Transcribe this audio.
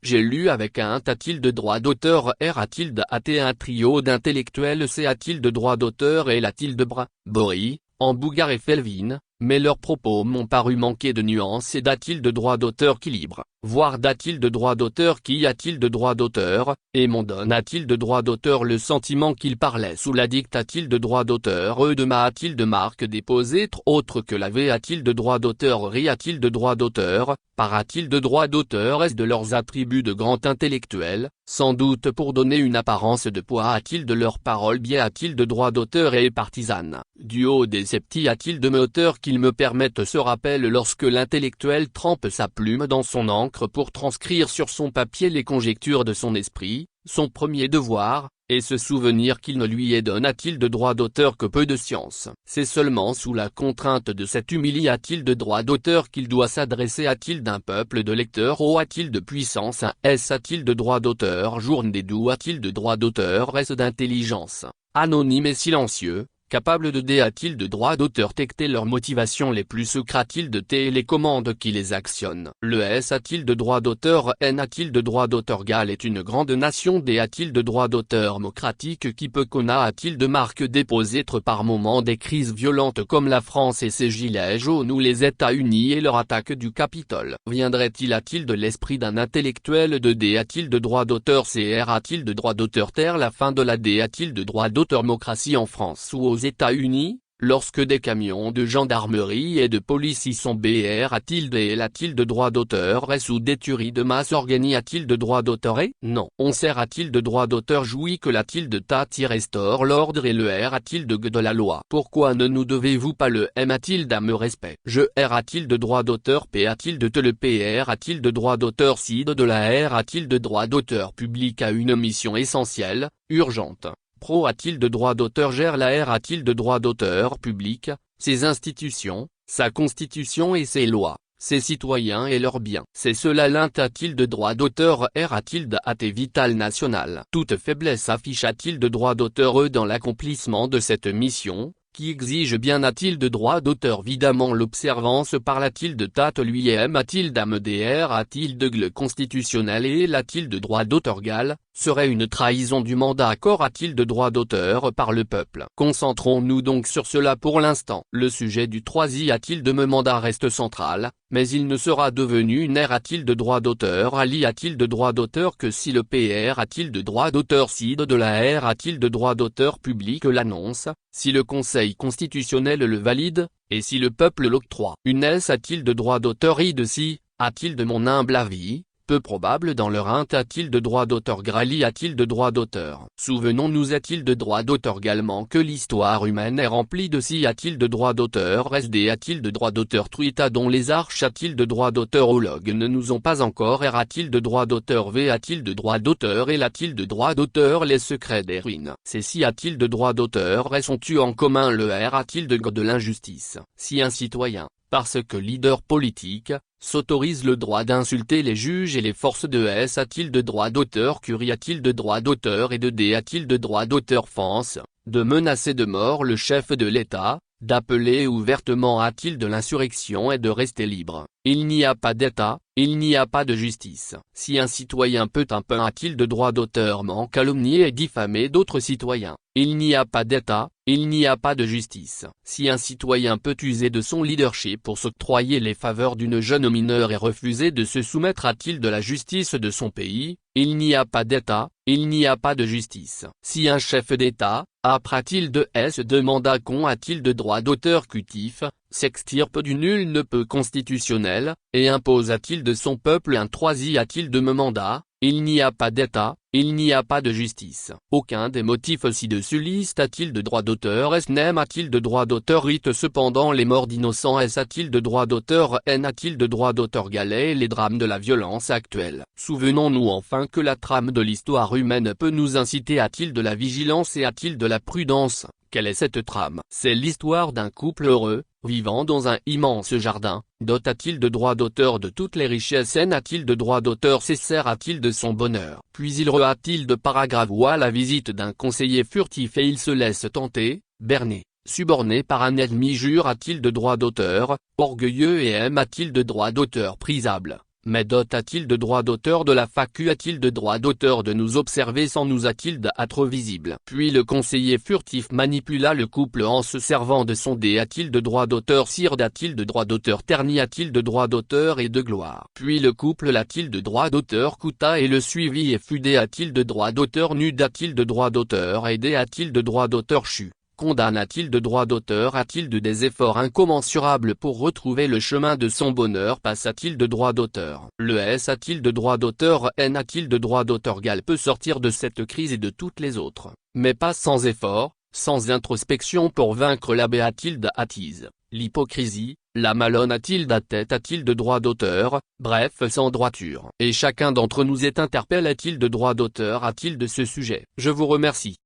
j'ai lu avec un a-t-il de droit d'auteur R a-t-il un trio d'intellectuels C a-t-il de droit d'auteur et la-t-il de Bory, Ambougar et Felvin, mais leurs propos m'ont paru manquer de nuances et d'a-t-il de droit d'auteur qui libre, voire d'a-t-il de droit d'auteur qui a-t-il de droit d'auteur, et m'en donne a-t-il de droit d'auteur le sentiment qu'il parlait sous la dicte a-t-il de droit d'auteur de ma a-t-il de marque déposée autre que la V a-t-il de droit d'auteur ri a-t-il de droit d'auteur, par a-t-il de droit d'auteur est-ce de leurs attributs de grand intellectuel, sans doute pour donner une apparence de poids a-t-il de leurs paroles bien a-t-il de droit d'auteur et partisane, du haut des septies a-t-il de moteur qu'il me permette ce rappel lorsque l'intellectuel trempe sa plume dans son encre pour transcrire sur son papier les conjectures de son esprit, son premier devoir, et se souvenir qu'il ne lui est donné a-t-il de droit d'auteur que peu de science. C'est seulement sous la contrainte de cette humilité a-t-il de droit d'auteur qu'il doit s'adresser a-t-il d'un peuple de lecteurs ou a-t-il de puissance un S a-t-il de droit d'auteur journe des doux a-t-il de droit d'auteur S d'intelligence, anonyme et silencieux, capable de D a-t-il de droit d'auteur tecter leurs motivations les plus secrètes a-t-il de T et les commandes qui les actionnent. Le S a-t-il de droit d'auteur N a-t-il de droit d'auteur Galles est une grande nation D a-t-il de droit d'auteur démocratique qui peut qu'on a-t-il de marque déposée par moment des crises violentes comme la France et ses gilets jaunes ou les États-Unis et leur attaque du Capitole. Viendrait-il a-t-il de l'esprit d'un intellectuel de D a-t-il de droit d'auteur CR a-t-il de droit d'auteur terre la fin de la D a-t-il de droit d'auteur démocratie en France ou aux États-Unis, lorsque des camions de gendarmerie et de police y sont BR a-t-il de droit d'auteur S ou des tueries de masse organisées a-t-il de droit d'auteur et non. On sert a-t-il de droit d'auteur jouit que l'a-t-il de restaure l'ordre et le R a-t-il de la loi. Pourquoi ne nous devez-vous pas le M a-t-il me respect. Je R a-t-il de droit d'auteur P a-t-il de te le PR a-t-il de droit d'auteur CID de la R a-t-il de droit d'auteur public à une mission essentielle, urgente. Pro a-t-il de droit d'auteur gère la R a-t-il de droit d'auteur public, ses institutions, sa constitution et ses lois, ses citoyens et leurs biens. C'est cela l'int a-t-il de droit d'auteur R a-t-il de AT vital national. Toute faiblesse affiche a-t-il de droit d'auteur dans l'accomplissement de cette mission, qui exige bien a-t-il de droit d'auteur évidemment l'observance par la-t-il de tate lui M a-t-il d'AMDR a-t-il de gle constitutionnel et l'a-t-il de droit d'auteur gal, serait une trahison du mandat accord a-t-il de droit d'auteur par le peuple. Concentrons-nous donc sur cela pour l'instant. Le sujet du 3i a-t-il de mandat reste central, mais il ne sera devenu une R a-t-il de droit d'auteur Ali a-t-il de droit d'auteur que si le PR a-t-il de droit d'auteur CID de la R a-t-il de droit d'auteur public l'annonce, si le Conseil constitutionnel le valide, et si le peuple l'octroie. Une S a-t-il de droit d'auteur I de si, a-t-il de mon humble avis, peu probable dans leur int a-t-il de droit d'auteur Grali a-t-il de droit d'auteur. Souvenons-nous a-t-il de droit d'auteur également que l'histoire humaine est remplie de si a-t-il de droit d'auteur SD a-t-il de droit d'auteur Truita dont les arches a-t-il de droit d'auteur Ologue ne nous ont pas encore R a-t-il de droit d'auteur V a-t-il de droit d'auteur et a-t-il de droit d'auteur les secrets des ruines. C'est si a-t-il de droit d'auteur et sont-tu en commun le R a-t-il de l'injustice. Si un citoyen, parce que leader politique, s'autorise le droit d'insulter les juges et les forces de S a-t-il de droit d'auteur Curie a-t-il de droit d'auteur et de D a-t-il de droit d'auteur France, de menacer de mort le chef de l'État, d'appeler ouvertement a-t-il de l'insurrection et de rester libre. Il n'y a pas d'État, il n'y a pas de justice. Si un citoyen peut un peu a-t-il de droit d'auteur calomnier et diffamer d'autres citoyens, il n'y a pas d'État, il n'y a pas de justice. Si un citoyen peut user de son leadership pour s'octroyer les faveurs d'une jeune mineure et refuser de se soumettre a-t-il de la justice de son pays, il n'y a pas d'État, il n'y a pas de justice. Si un chef d'État, a-t-il de S de mandat a-t-il de droit d'auteur cutif, s'extirpe du nul ne peut constitutionnel, et impose a-t-il de son peuple un 3i a-t-il de mandat, il n'y a pas d'État, il n'y a pas de justice. Aucun des motifs ci-dessus liste a-t-il de droit d'auteur S n'aime a-t-il de droit d'auteur rite cependant les morts d'innocents S a-t-il de droit d'auteur N a-t-il de droit d'auteur galet et les drames de la violence actuelle. Souvenons-nous enfin que la trame de l'histoire humaine peut nous inciter a-t-il de la vigilance et a-t-il de la prudence. Quelle est cette trame? C'est l'histoire d'un couple heureux, vivant dans un immense jardin. A-t-il de droit d'auteur de toutes les richesses N a-t-il de droit d'auteur César a-t-il de son bonheur. Puis il a-t-il de paragraphe ou à la visite d'un conseiller furtif et il se laisse tenter, berner, suborné par un ennemi jure a-t-il de droit d'auteur, orgueilleux et a-t-il de droit d'auteur prisable. Mais Dot a-t-il de droit d'auteur de la facu a-t-il de droit d'auteur de nous observer sans nous a-t-il d'être visible? Puis le conseiller furtif manipula le couple en se servant de son dé a-t-il de droit d'auteur Sird a-t-il de droit d'auteur Terni a-t-il de droit d'auteur et de gloire? Puis le couple a-t-il de droit d'auteur Kuta et le suivit et Fudé a-t-il de droit d'auteur Nud a-t-il de droit d'auteur Aidé a-t-il de droit d'auteur Chu? Condamne a-t-il de droit d'auteur a-t-il de des efforts incommensurables pour retrouver le chemin de son bonheur Passe a-t-il de droit d'auteur? Le S a-t-il de droit d'auteur N a-t-il de droit d'auteur Gal peut sortir de cette crise et de toutes les autres, mais pas sans effort, sans introspection pour vaincre la B a-t-il attise, l'hypocrisie, la malhonnête a-t-il tête a-t-il de droit d'auteur, bref sans droiture. Et chacun d'entre nous est interpellé a-t-il de droit d'auteur a-t-il de ce sujet? Je vous remercie.